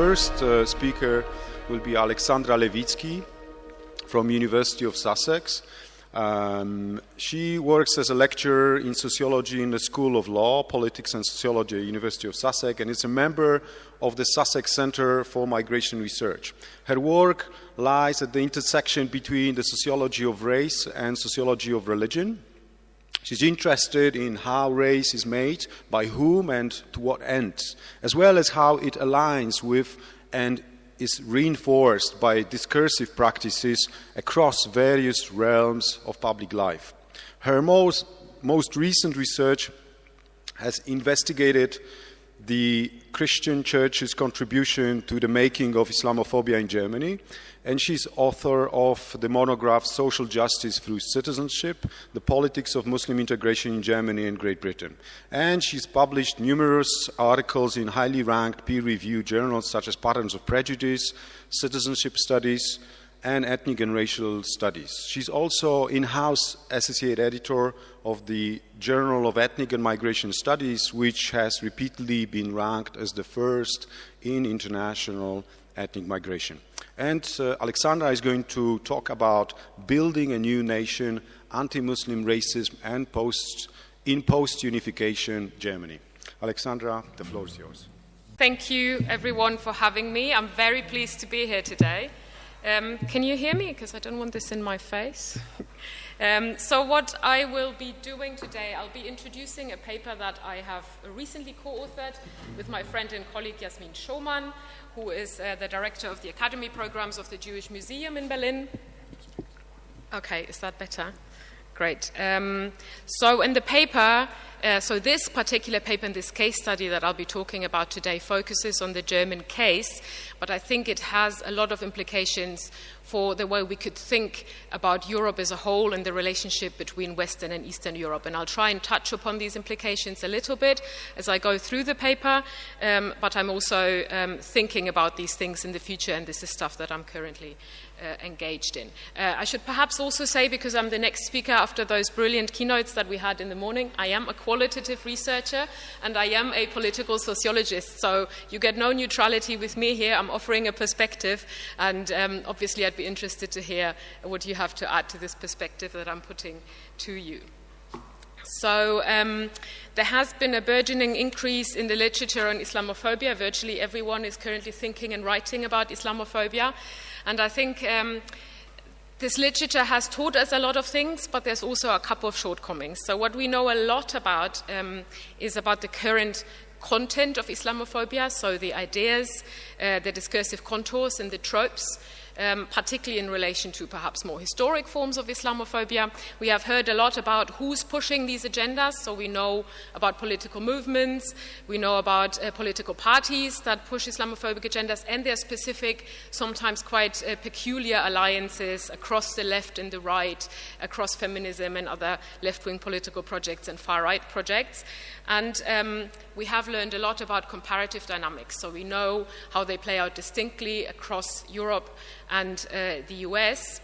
first speaker will be Aleksandra Lewicki from University of Sussex. She works as a lecturer in sociology in the School of Law, Politics and Sociology at University of Sussex, and is a member of the Sussex Centre for Migration Research. Her work lies at the intersection between the sociology of race and sociology of religion. She's interested in how race is made, by whom and to what ends, as well as how it aligns with and is reinforced by discursive practices across various realms of public life. Her most recent research has investigated the Christian Church's contribution to the making of Islamophobia in Germany, and she's author of the monograph Social Justice Through Citizenship, The Politics of Muslim Integration in Germany and Great Britain. And she's published numerous articles in highly ranked peer-reviewed journals such as Patterns of Prejudice, Citizenship Studies, and Ethnic and Racial Studies. She's also in-house associate editor of the Journal of Ethnic and Migration Studies, which has repeatedly been ranked as the first in international ethnic migration. And Aleksandra is going to talk about building a new nation, anti-Muslim racism, and post-unification Germany. Aleksandra, the floor is yours. Thank you, everyone, for having me. I'm very pleased to be here today. Can you hear me? Because I don't want this in my face. So what I will be doing today, I'll be introducing a paper that I have recently co-authored with my friend and colleague Jasmin Schoman, who is the director of the Academy Programs of the Jewish Museum in Berlin. Okay, is that better? Great. So in the paper, so this particular paper and this case study that I'll be talking about today focuses on the German case, but I think it has a lot of implications for the way we could think about Europe as a whole and the relationship between Western and Eastern Europe. And I'll try and touch upon these implications a little bit as I go through the paper, but I'm also thinking about these things in the future, and this is stuff that I'm currently engaged in. I should perhaps also say, because I'm the next speaker after those brilliant keynotes that we had in the morning, I am a qualitative researcher and I am a political sociologist, so you get no neutrality with me here. I'm offering a perspective, and obviously I'd be interested to hear what you have to add to this perspective that I'm putting to you. So there has been a burgeoning increase in the literature on Islamophobia. Virtually everyone is currently thinking and writing about Islamophobia. And I think this literature has taught us a lot of things, but there's also a couple of shortcomings. So what we know a lot about is about the current content of Islamophobia, so the ideas, the discursive contours and the tropes, particularly in relation to perhaps more historic forms of Islamophobia. We have heard a lot about who's pushing these agendas, so we know about political movements, we know about political parties that push Islamophobic agendas, and their specific, sometimes quite peculiar alliances across the left and the right, across feminism and other left-wing political projects and far-right projects. And we have learned a lot about comparative dynamics, so we know how they play out distinctly across Europe and the US.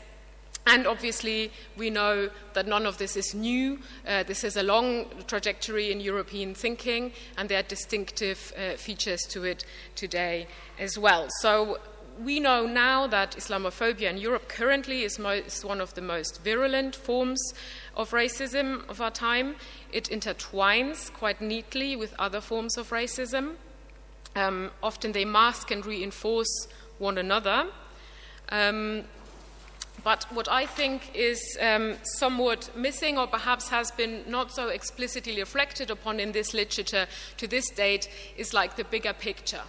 And obviously, we know that none of this is new. This is a long trajectory in European thinking, and there are distinctive features to it today as well. So we know now that Islamophobia in Europe currently is one of the most virulent forms of racism of our time. It intertwines quite neatly with other forms of racism. Often they mask and reinforce one another. But what I think is somewhat missing, or perhaps has been not so explicitly reflected upon in this literature to this date, is like the bigger picture.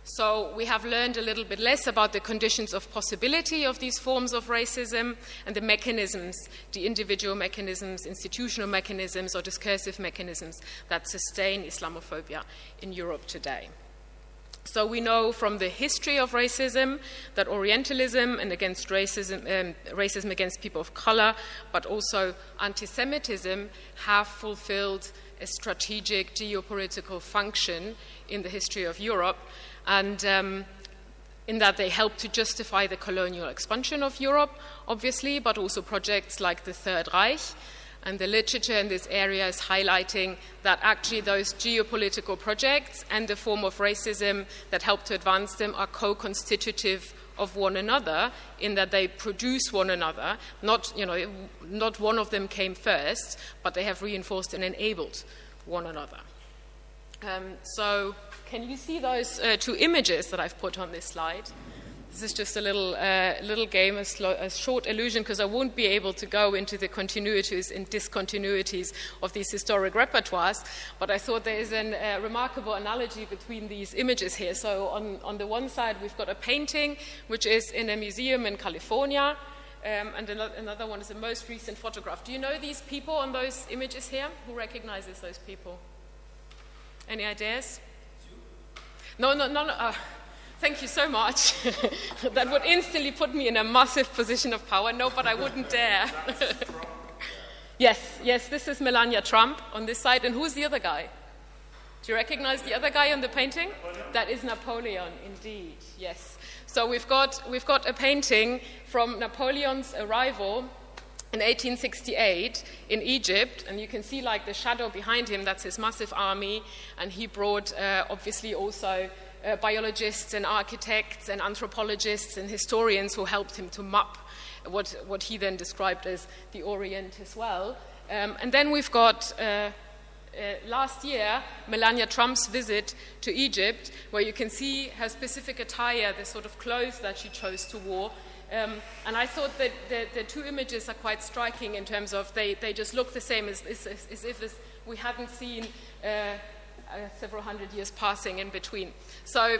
So we have learned a little bit less about the conditions of possibility of these forms of racism and the mechanisms, the individual mechanisms, institutional mechanisms, or discursive mechanisms that sustain Islamophobia in Europe today. So we know from the history of racism that Orientalism and against racism against people of color, but also anti-Semitism, have fulfilled a strategic geopolitical function in the history of Europe, and in that they help to justify the colonial expansion of Europe, obviously, but also projects like the Third Reich. and the literature in this area is highlighting that actually those geopolitical projects and the form of racism that help to advance them are co-constitutive of one another, in that they produce one another. Not one of them came first, but they have reinforced and enabled one another. So can you see those two images that I've put on this slide? This is just a little game, a short illusion, because I won't be able to go into the continuities and discontinuities of these historic repertoires, but I thought there is a remarkable analogy between these images here. So on the one side, we've got a painting, which is in a museum in California, and another one is the most recent photograph. Do you know these people on those images here? Who recognizes those people? Any ideas? No. Thank you so much. That would instantly put me in a massive position of power. No, but I wouldn't dare. Yes, this is Melania Trump on this side. And who's the other guy? Do you recognize the other guy on the painting? Napoleon. That is Napoleon, indeed, yes. So we've got a painting from Napoleon's arrival in 1868 in Egypt, and you can see like the shadow behind him, that's his massive army, and he brought obviously also biologists and architects and anthropologists and historians who helped him to map what he then described as the Orient as well. And then we've got last year Melania Trump's visit to Egypt, where you can see her specific attire, the sort of clothes that she chose to wear. And I thought that the two images are quite striking in terms of they just look the same as if we hadn't seen several hundred years passing in between. So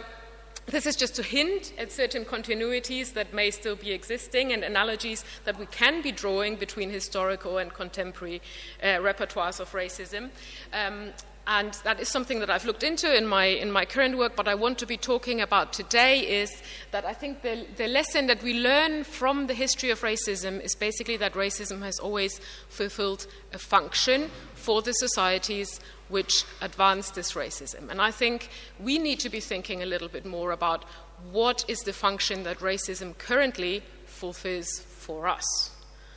this is just to hint at certain continuities that may still be existing and analogies that we can be drawing between historical and contemporary repertoires of racism. And that is something that I've looked into in my current work, but I want to be talking about today is that I think the lesson that we learn from the history of racism is basically that racism has always fulfilled a function for the societies which advance this racism. And I think we need to be thinking a little bit more about what is the function that racism currently fulfills for us.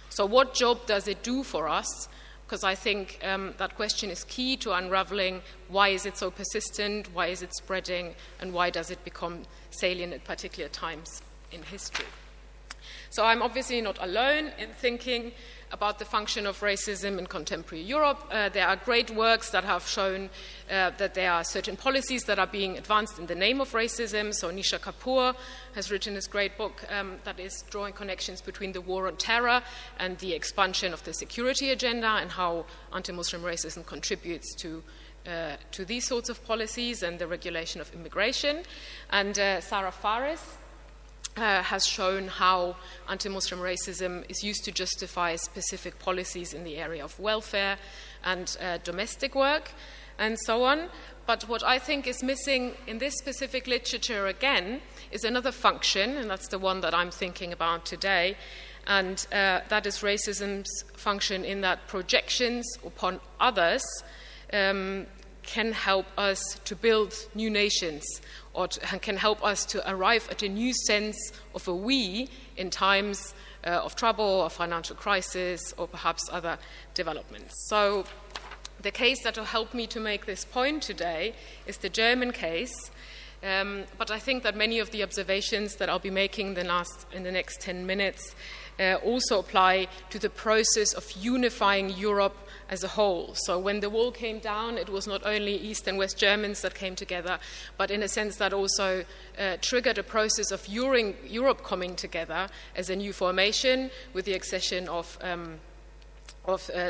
So what job does it do for us? Because I think that question is key to unraveling why is it so persistent, why is it spreading, and why does it become salient at particular times in history. So I'm obviously not alone in thinking about the function of racism in contemporary Europe. There are great works that have shown that there are certain policies that are being advanced in the name of racism. So Nisha Kapoor has written this great book that is drawing connections between the war on terror and the expansion of the security agenda and how anti-Muslim racism contributes to these sorts of policies and the regulation of immigration. And Sarah Faris has shown how anti-Muslim racism is used to justify specific policies in the area of welfare and domestic work and so on. But what I think is missing in this specific literature again is another function, and that's the one that I'm thinking about today, and that is racism's function in that projections upon others can help us to build new nations, or can help us to arrive at a new sense of a we in times of trouble or financial crisis or perhaps other developments. So the case that will help me to make this point today is the German case, but I think that many of the observations that I'll be making in the next 10 minutes also apply to the process of unifying Europe as a whole. So when the wall came down, it was not only East and West Germans that came together, but in a sense that also triggered a process of Europe coming together as a new formation with the accession of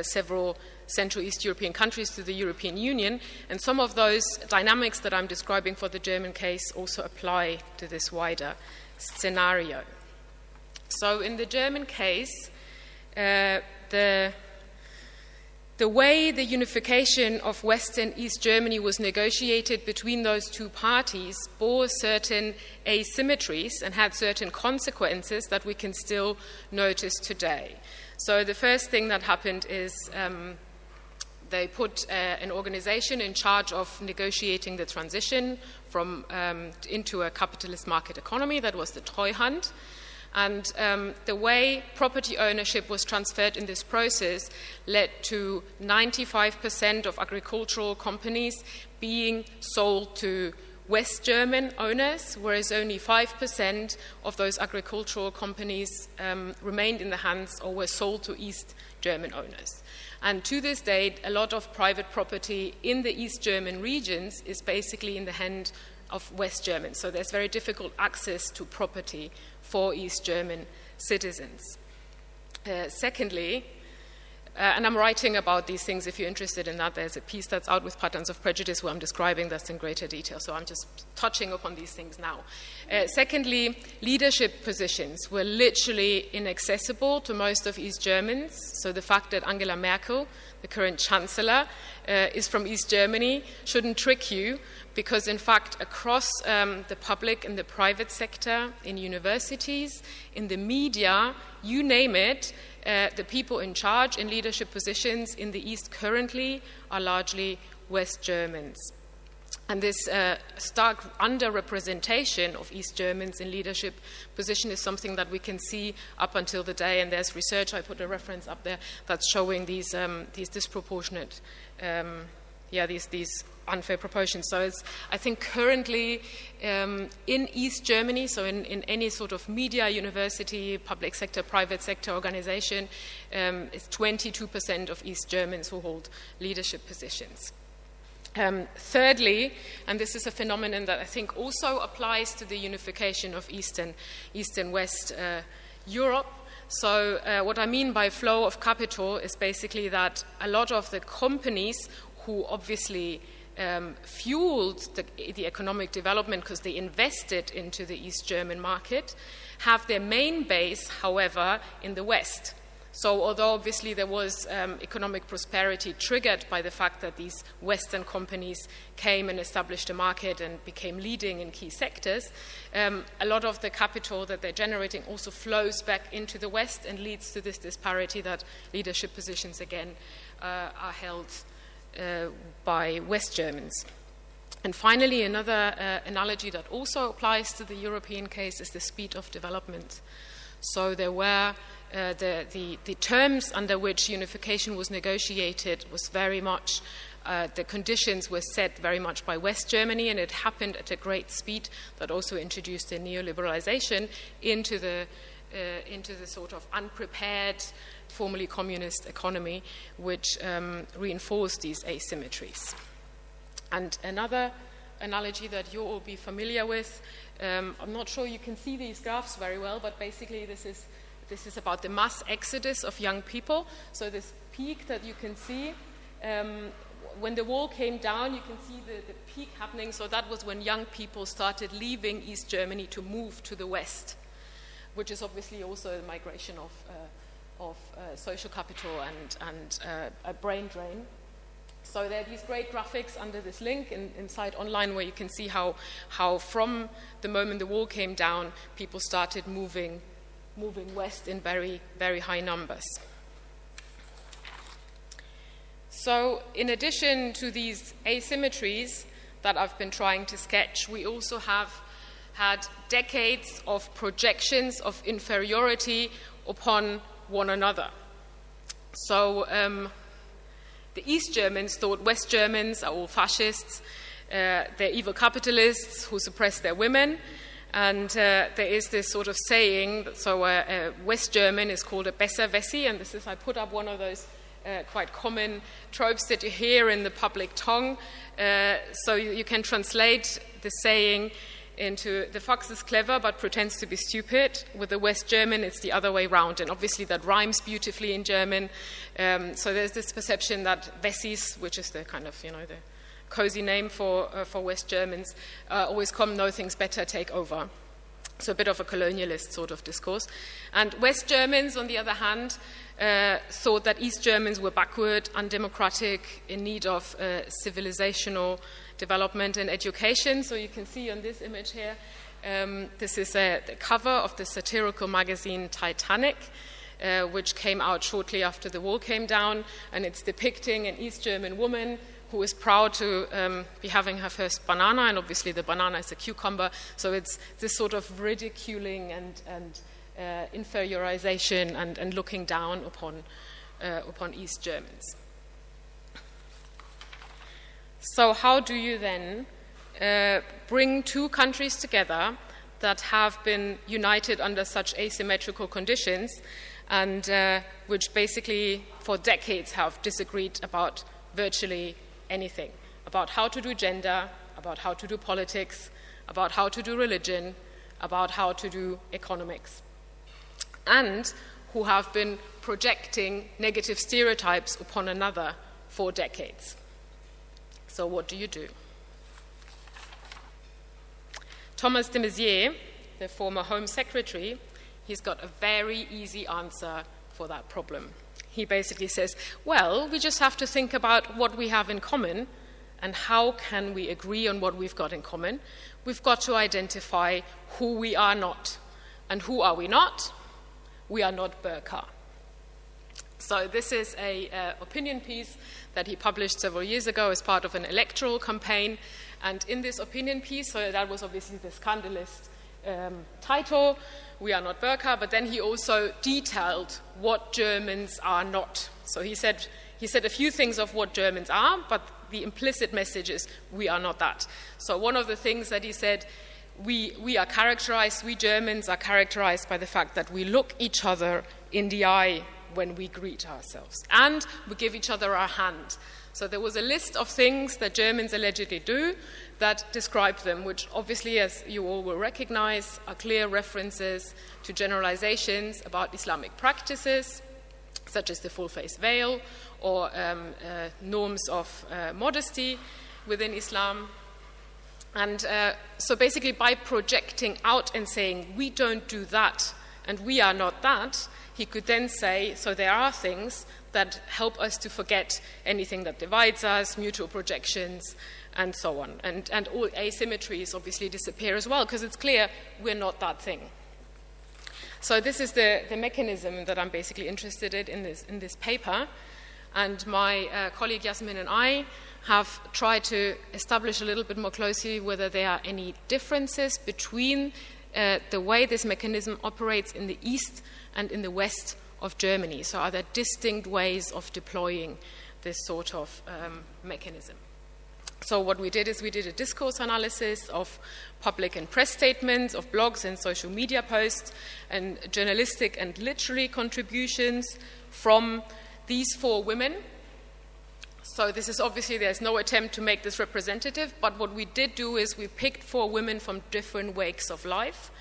several Central East European countries to the European Union. And some of those dynamics that I'm describing for the German case also apply to this wider scenario. So in the German case, the way the unification of West and East Germany was negotiated between those two parties bore certain asymmetries and had certain consequences that we can still notice today. So the first thing that happened is they put an organization in charge of negotiating the transition from into a capitalist market economy. That was the Treuhand. And the way property ownership was transferred in this process led to 95% of agricultural companies being sold to West German owners, whereas only 5% of those agricultural companies remained in the hands or were sold to East German owners. And to this date, a lot of private property in the East German regions is basically in the hand of West Germans. So there's very difficult access to property for East German citizens. Secondly, and I'm writing about these things if you're interested in that. There's a piece that's out with Patterns of Prejudice where I'm describing this in greater detail, so I'm just touching upon these things now. Secondly, leadership positions were literally inaccessible to most of East Germans. So the fact that Angela Merkel, the current Chancellor, is from East Germany shouldn't trick you, because in fact across the public and the private sector, in universities, in the media, you name it, the people in charge in leadership positions in the East currently are largely West Germans. And this stark underrepresentation of East Germans in leadership position is something that we can see up until the day, and there's research, I put a reference up there, that's showing these disproportionate, these unfair proportions. So it's, I think currently in East Germany, so in any sort of media, university, public sector, private sector organization, it's 22% of East Germans who hold leadership positions. Thirdly, and this is a phenomenon that I think also applies to the unification of East and West Europe. So what I mean by flow of capital is basically that a lot of the companies who obviously fueled the economic development because they invested into the East German market have their main base, however, in the West. So although obviously there was economic prosperity triggered by the fact that these Western companies came and established a market and became leading in key sectors, a lot of the capital that they're generating also flows back into the West and leads to this disparity that leadership positions again are held by West Germans. And finally, another analogy that also applies to the European case is the speed of development. So there were the terms under which unification was negotiated was very much, the conditions were set very much by West Germany, and it happened at a great speed that also introduced a neoliberalization into the sort of unprepared, formerly communist economy, which reinforced these asymmetries. And another analogy that you'll all be familiar with, I'm not sure you can see these graphs very well, but basically this is about the mass exodus of young people. So this peak that you can see, when the wall came down, you can see the peak happening. So that was when young people started leaving East Germany to move to the West, which is obviously also a migration of social capital and a brain drain. So there are these great graphics under this link inside online where you can see how from the moment the wall came down, people started moving west in very, very high numbers. So in addition to these asymmetries that I've been trying to sketch, we also have had decades of projections of inferiority upon one another. So the East Germans thought West Germans are all fascists, they're evil capitalists who suppress their women, and there is this sort of saying, so West German is called a Besserwissi, and this is, I put up one of those quite common tropes that you hear in the public tongue. So you can translate the saying into the fox is clever but pretends to be stupid. With the West German, it's the other way round, and obviously that rhymes beautifully in German. So there's this perception that Wessis, which is the kind of, the cozy name for West Germans, always come, know things better, take over. So a bit of a colonialist sort of discourse. And West Germans, on the other hand, thought that East Germans were backward, undemocratic, in need of civilizational development and education. So you can see on this image here, this is the cover of the satirical magazine Titanic, which came out shortly after the wall came down, and it's depicting an East German woman who is proud to be having her first banana, and obviously the banana is a cucumber, so it's this sort of ridiculing and inferiorization and looking down upon East Germans. So how do you then bring two countries together that have been united under such asymmetrical conditions and which basically for decades have disagreed about virtually anything, about how to do gender, about how to do politics, about how to do religion, about how to do economics, and who have been projecting negative stereotypes upon another for decades. So what do you do? Thomas de Maizière, the former Home Secretary, he's got a very easy answer for that problem. He basically says, well, we just have to think about what we have in common and how can we agree on what we've got in common. We've got to identify who we are not. And who are we not? We are not Burqa. So this is an opinion piece that he published several years ago as part of an electoral campaign. And in this opinion piece, so that was obviously the scandalous title, We Are Not Burqa, but then he also detailed what Germans are not. So he said a few things of what Germans are, but the implicit message is we are not that. So one of the things that he said, we Germans are characterized by the fact that we look each other in the eye when we greet ourselves, and we give each other our hand. So there was a list of things that Germans allegedly do that describe them, which obviously, as you all will recognize, are clear references to generalizations about Islamic practices, such as the full-face veil, or norms of modesty within Islam. And so basically by projecting out and saying, we don't do that, and we are not that, he could then say, so there are things that help us to forget anything that divides us, mutual projections, and so on. And all asymmetries obviously disappear as well, because it's clear we're not that thing. So this is the mechanism that I'm basically interested in this paper. And my colleague Yasmin and I have tried to establish a little bit more closely whether there are any differences between the way this mechanism operates in the east and in the west of Germany. So are there distinct ways of deploying this sort of mechanism? So what we did is we did a discourse analysis of public and press statements, of blogs and social media posts, and journalistic and literary contributions from these four women. So this is obviously, there's no attempt to make this representative, but what we did do is we picked four women from different wakes of life.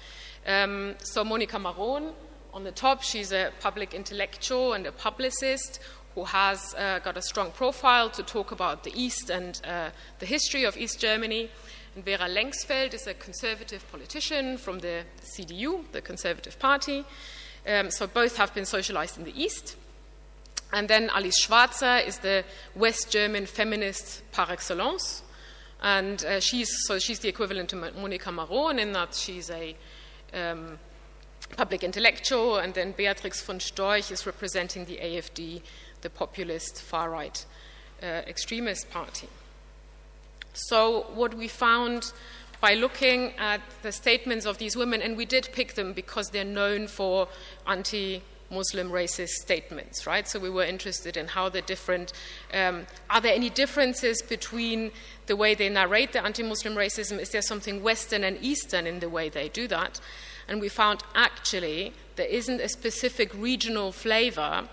So Monica Maron, on the top, she's a public intellectual and a publicist who has got a strong profile to talk about the East and the history of East Germany. And Vera Lengsfeld is a conservative politician from the CDU, the Conservative Party. So both have been socialized in the East. And then Alice Schwarzer is the West German feminist par excellence. And she's the equivalent to Monica Maron in that she's a public intellectual, and then Beatrix von Storch is representing the AfD, the populist far-right extremist party. So what we found by looking at the statements of these women, and we did pick them because they're known for anti-Muslim racist statements, right? So we were interested in how the different, are there any differences between the way they narrate the anti-Muslim racism? Is there something Western and Eastern in the way they do that? And we found actually there isn't a specific regional flavor.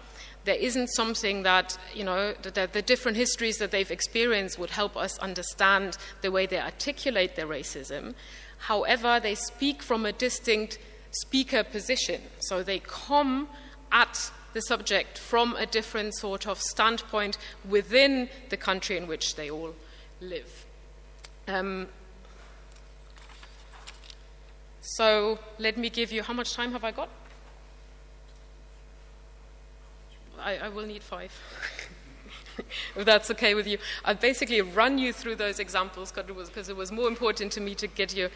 There isn't something that, that the different histories that they've experienced would help us understand the way they articulate their racism. However, they speak from a distinct speaker position. So they come at the subject from a different sort of standpoint within the country in which they all live. So let me give you, how much time have I got? I will need 5, if that's okay with you. I'll basically run you through those examples because it was more important to me to get you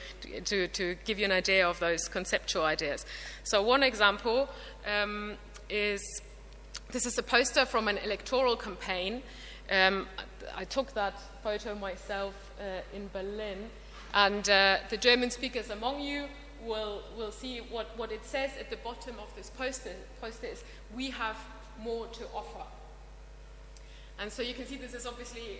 to give you an idea of those conceptual ideas. So one example is, this is a poster from an electoral campaign. I took that photo myself in Berlin, and the German speakers among you will see what it says at the bottom of this poster is, we have more to offer. And so you can see this is obviously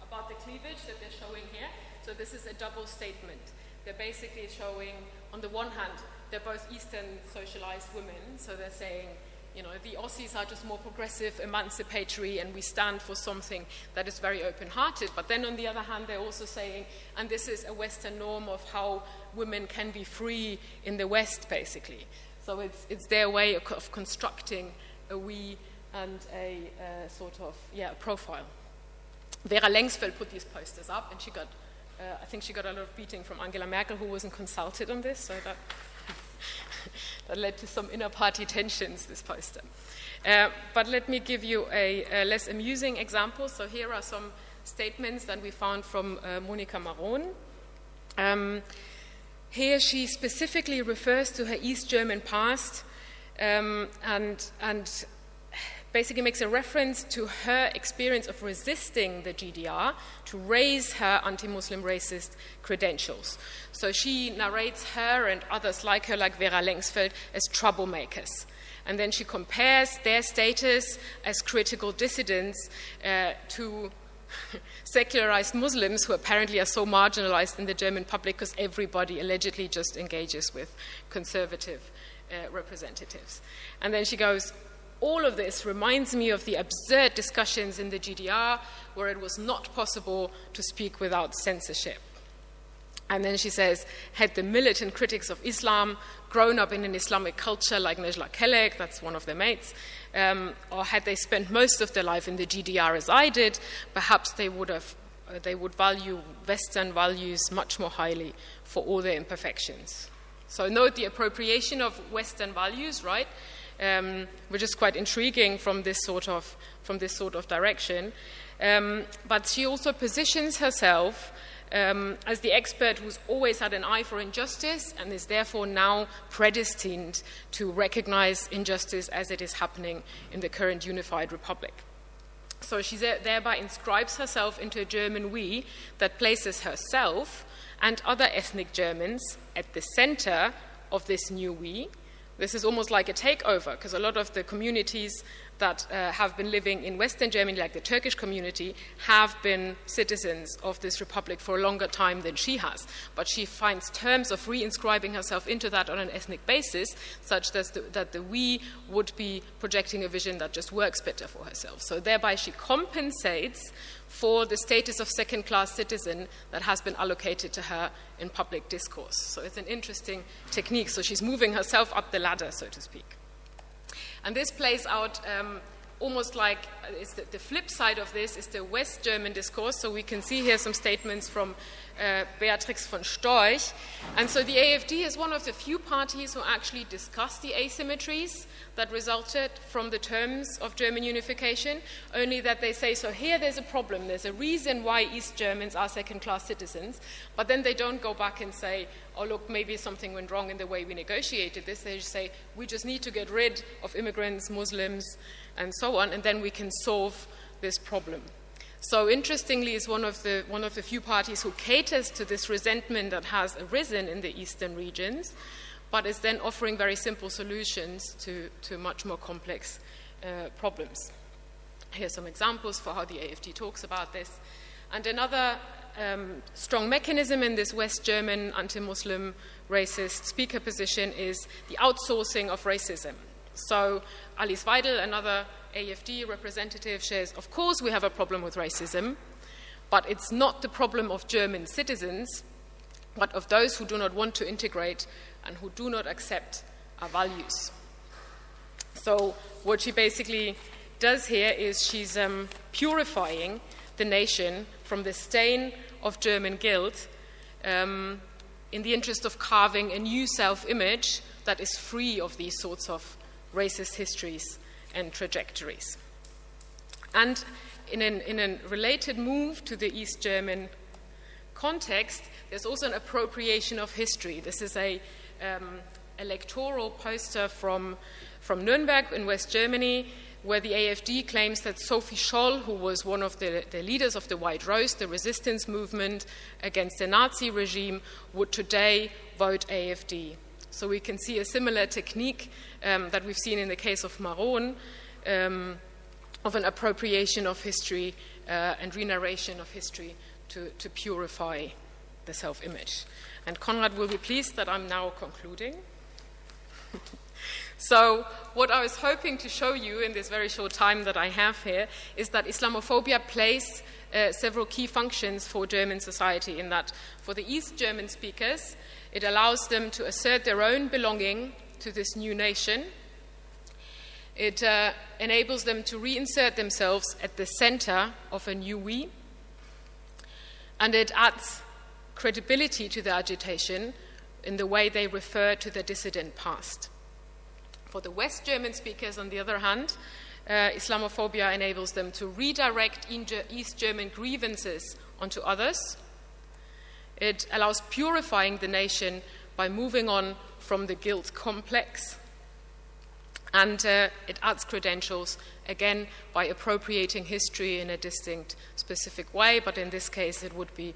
about the cleavage that they're showing here. So this is a double statement. They're basically showing, on the one hand, they're both Eastern socialized women, so they're saying, you know, the Aussies are just more progressive, emancipatory, and we stand for something that is very open-hearted. But then on the other hand, they're also saying, and this is a Western norm of how women can be free in the West, basically. So it's their way of constructing a we and a sort of, profile. Vera Lengsfeld put these posters up, and she got, I think she got a lot of beating from Angela Merkel, who wasn't consulted on this, so that that led to some inner-party tensions, this poster. But let me give you a less amusing example. So here are some statements that we found from Monika Maron. Here she specifically refers to her East German past and basically makes a reference to her experience of resisting the GDR to raise her anti-Muslim racist credentials. So she narrates her and others like her, like Vera Lengsfeld, as troublemakers. And then she compares their status as critical dissidents to secularized Muslims who apparently are so marginalized in the German public because everybody allegedly just engages with conservative representatives. And then she goes, all of this reminds me of the absurd discussions in the GDR where it was not possible to speak without censorship. And then she says, had the militant critics of Islam grown up in an Islamic culture like Nejla Kelek, that's one of their mates, or had they spent most of their life in the GDR as I did, perhaps they would value Western values much more highly for all their imperfections. So note the appropriation of Western values, right? Which is quite intriguing from this sort of direction. But she also positions herself as the expert who's always had an eye for injustice and is therefore now predestined to recognize injustice as it is happening in the current unified republic. So she thereby inscribes herself into a German we that places herself and other ethnic Germans at the center of this new we. This is almost like a takeover, because a lot of the communities that have been living in Western Germany, like the Turkish community, have been citizens of this republic for a longer time than she has. But she finds terms of reinscribing herself into that on an ethnic basis, such that the we would be projecting a vision that just works better for herself. So thereby she compensates for the status of second-class citizen that has been allocated to her in public discourse. So it's an interesting technique. So she's moving herself up the ladder, so to speak. And this plays out almost like the flip side of this is the West German discourse. So we can see here some statements from Beatrix von Storch. And so the AfD is one of the few parties who actually discuss the asymmetries that resulted from the terms of German unification, only that they say, so here there's a problem, there's a reason why East Germans are second-class citizens, but then they don't go back and say, oh, look, maybe something went wrong in the way we negotiated this. They just say, we just need to get rid of immigrants, Muslims, and so on, and then we can solve this problem. So interestingly, it's one of the few parties who caters to this resentment that has arisen in the eastern regions, but is then offering very simple solutions to much more complex problems. Here's some examples for how the AfD talks about this. And another strong mechanism in this West German anti-Muslim racist speaker position is the outsourcing of racism. So Alice Weidel, another AfD representative, says, of course we have a problem with racism, but it's not the problem of German citizens, but of those who do not want to integrate and who do not accept our values. So what she basically does here is she's purifying the nation from the stain of German guilt in the interest of carving a new self-image that is free of these sorts of racist histories and trajectories. And in a related move to the East German context, there's also an appropriation of history. This is a electoral poster from Nuremberg in West Germany, where the AfD claims that Sophie Scholl, who was one of the leaders of the White Rose, the resistance movement against the Nazi regime, would today vote AfD. So we can see a similar technique that we've seen in the case of Maron, of an appropriation of history and re-narration of history to purify the self-image. And Konrad will be pleased that I'm now concluding. So what I was hoping to show you in this very short time that I have here is that Islamophobia plays several key functions for German society, in that for the East German speakers, it allows them to assert their own belonging to this new nation. It enables them to reinsert themselves at the center of a new we. And it adds credibility to the agitation in the way they refer to the dissident past. For the West German speakers, on the other hand, Islamophobia enables them to redirect East German grievances onto others. It allows purifying the nation by moving on from the guilt complex. And it adds credentials, again, by appropriating history in a distinct, specific way, but in this case it would be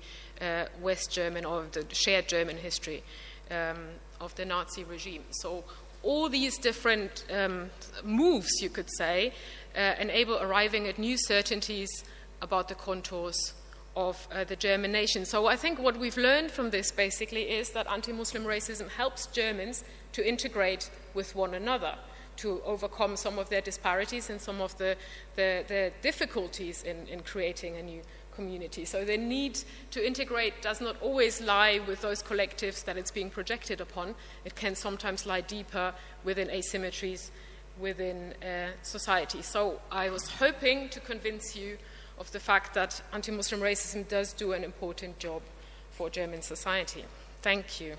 West German or the shared German history of the Nazi regime. So all these different moves, you could say, enable arriving at new certainties about the contours of the German nation. So I think what we've learned from this basically is that anti-Muslim racism helps Germans to integrate with one another, to overcome some of their disparities and some of the difficulties in creating a new community. So the need to integrate does not always lie with those collectives that it's being projected upon. It can sometimes lie deeper within asymmetries within society. So I was hoping to convince you of the fact that anti-Muslim racism does do an important job for German society. Thank you.